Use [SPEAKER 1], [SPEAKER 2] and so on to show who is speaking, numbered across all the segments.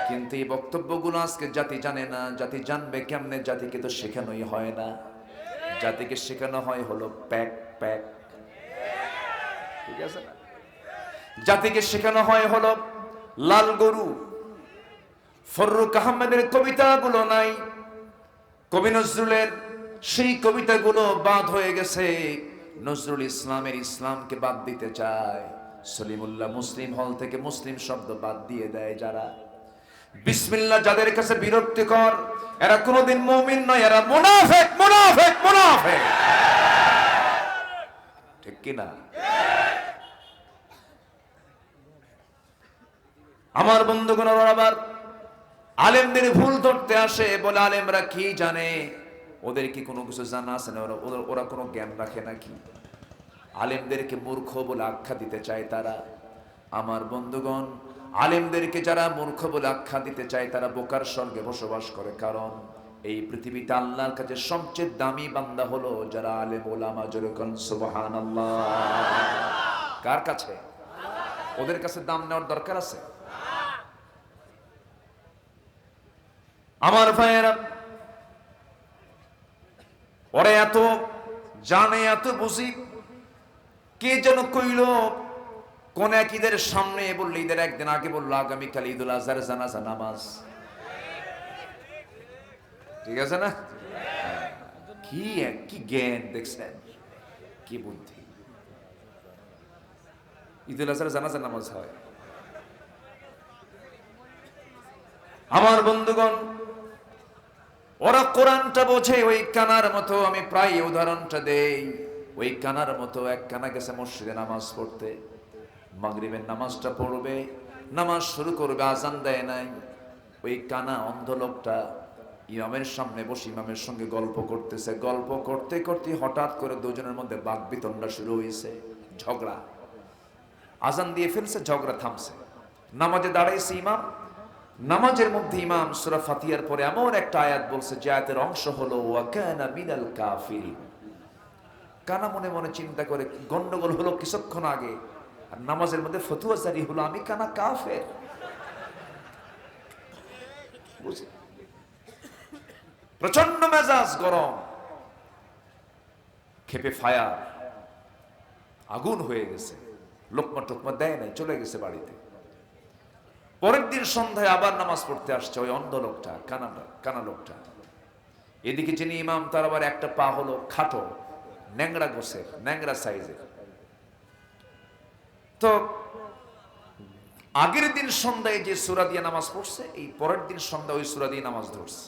[SPEAKER 1] কিন্তু এই বক্তব্যগুলো আজকে জাতি জানে না। জাতি জানবে কেমনে? জাতিকে তো শেখানোই হয় না। জাতিকে শেখানো হয় হলো প্যাক প্যাক, ঠিক আছে না? জাতিকে শেখানো হয় হলো লাল গরু। ফররুক আহমেদের কবিতাগুলো নাই, কবি নজরুলের সেই কবিতাগুলো বাদ হয়ে গেছে। নজরুল ইসলামের ইসলামকে বাদ দিতে চায়। সলিমুল্লাহ মুসলিম হল থেকে মুসলিম শব্দ বাদ দিয়ে দেয় যারা। বিসমিল্লাহ যাদের কাছে বিরক্তিকর, এরা কোনোদিন মুমিন নয়, এরা মুনাফিক মুনাফিক মুনাফিক, ঠিক কি না? আমার বন্ধুগণ, আবার আলেমদের ভুল ধরতে আসে, বলে আলেমরা কি জানে? ওদের কি কোনো কিছু জানা আছে না? ওরা কোনো জ্ঞান রাখে নাকি? আলেমদেরকে মূর্খ বলে আখ্যা দিতে চায় তারা। আমার বন্ধুগণ, আলেমদেরকে যারা মূর্খ বলে আখ্যা দিতে চায় তারা বোকার স্বর্গে বসবাস করে। কারণ এই পৃথিবীতে আল্লাহর কাছে সবচেয়ে দামি বান্দা হলো যারা আলেম ওলামা। যেরকম সুবহানাল্লাহ। কার কাছে? ওদের কাছে দাম নেওয়ার দরকার আছে? আমার ভাইয়েরা, ওরা এত জানে, এত বুঝি। কে যেন কইল কোন এক ঈদের সামনে, বললো ঈদের একদিন আগে, বললো আগামীকাল ঈদুল আজহার জানাজা নামাজ, ঠিক আছে না? কি কি জ্ঞান দেখছেন, কি বুদ্ধি! ঈদুল আজহার জানাজা নামাজ হয়। আমার বন্ধুগণ, ওরা কোরআনটা বোঝে ওই কানার মতো। আমি প্রায় উদাহরণটা দেই। ওই কানার মতো এক কানা গেছে মসজিদে নামাজ পড়তে। মাগরিবের নামাজটা পড়বে, নামাজ শুরু করবে, আজান দেয় নাই। ওই কানা অন্ধ লোকটা ইমামের সামনে বসে ইমামের সঙ্গে গল্প করতেছে। গল্প করতে করতে হঠাৎ করে দুজনের মধ্যে বাকবিতণ্ডা শুরু হয়েছে, ঝগড়া। আজান দিয়ে ফেলছে, ঝগড়া থামছে। নামাজে দাঁড়াইছে ইমাম। নামাজের মধ্যে ইমাম সূরা ফাতিহার পরে এমন একটা আয়াত বলছে যে আয়াতের অংশ হলো ওয়া কানা মিনাল কাফিরিন। কানা মনে মনে চিন্তা করে, গন্ডগোল হলো কিছুক্ষণ আগে, আর নামাজের মধ্যে ফতোয়া জারি হলো আমি কানা কাফের। প্রচন্ড মেজাজ গরম, খেপে ফায়ার, আগুন হয়ে গেছে। লোকমা টোকমা দেয় নাই, চলে গেছে বাড়িতে। পরের দিন সন্ধ্যায় আবার নামাজ পড়তে আসছে ওই অন্ধ লোকটা, কানা লোকটা। এদিকে যিনি ইমাম, তার আবার একটা পা হলো খাটো, ন্যাংরা গোছের, ন্যাংরা সাইজের। তো আগের দিন সন্ধ্যায় যে সূরা দিয়ে নামাজ পড়ছে, এই পরের দিন সন্ধ্যায় ওই সূরা দিয়ে নামাজ ধরছে।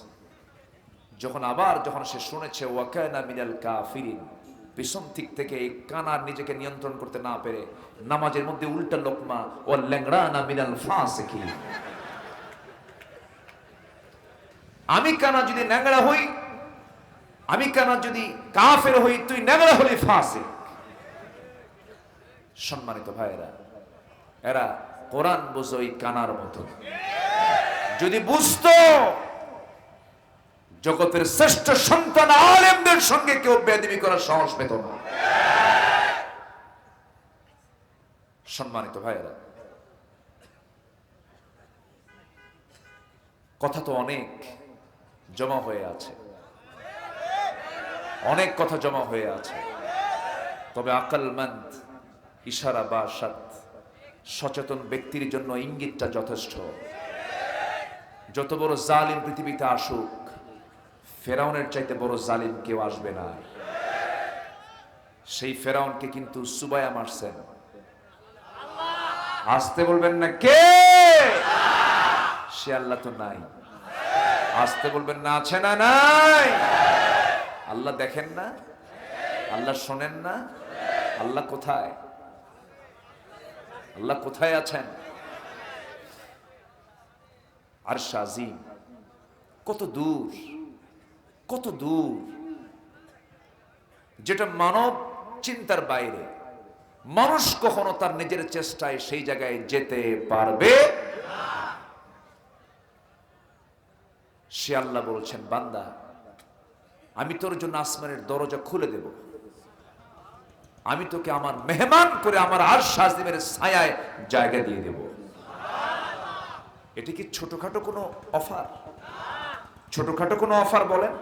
[SPEAKER 1] যখন সে শুনেছে ওয়া কানা মিনাল কাফিরিন, পিছন দিক থেকে এই কানার নিজেকে নিয়ন্ত্রণ করতে না পেরে নামাজের মধ্যে উল্টা লোকমা ও ল্যাংড়ানা মিনাল ফাসিকিন। আমি কানা যদি ন্যাংড়া হই, আমি কানা যদি কাফের হই, তুই ন্যাংড়া হলি ফাসিক। সম্মানিত ভাইরা, এরা কোরআন বুঝো ওই কানার মতো। যদি বুঝতো জগতের শ্রেষ্ঠ সন্তান আলেমদের সঙ্গে কেউ বেয়াদবি করার সাহস পেত না। সম্মানিত ভাইরা, কথা তো অনেক জমা হয়ে আছে, অনেক কথা জমা হয়ে আছে। তবে আকলমন্দ, ইশারা বা সচেতন ব্যক্তির জন্য ইঙ্গিতটা যথেষ্ট। যত বড় জালিম পৃথিবীতে আসুক, ফেরাউনের চাইতে বড় জালিম কেউ আসবে না। সেই ফেরাউনকে কিন্তু সুবায়া মারছেন। আসতে বলবেন না কে? সে আল্লাহ তো নাই। আসতে বলবেন না আছে না নাই? আল্লাহ দেখেন না? আল্লাহ শোনেন না? আল্লাহ কোথায়? আল্লাহ কোথায় আছেন? আরশ আজিম, কত দূর, কত দূর, যেটা মানব চিন্তার বাইরে। মানুষ কখনো তার নিজের চেষ্টায় সেই জায়গায় যেতে পারবে না। সে আল্লাহ বলছেন, বান্দা আমি তোর জন্য আসমানের দরজা খুলে দেব, আমি তোকে আমার মেহমান করে আমার আরশ আজিমের ছায়ায় জায়গা দিয়ে দেব। এটি কি ছোটখাটো কোনো অফার? ছোটখাটো কোনো অফার বলেন?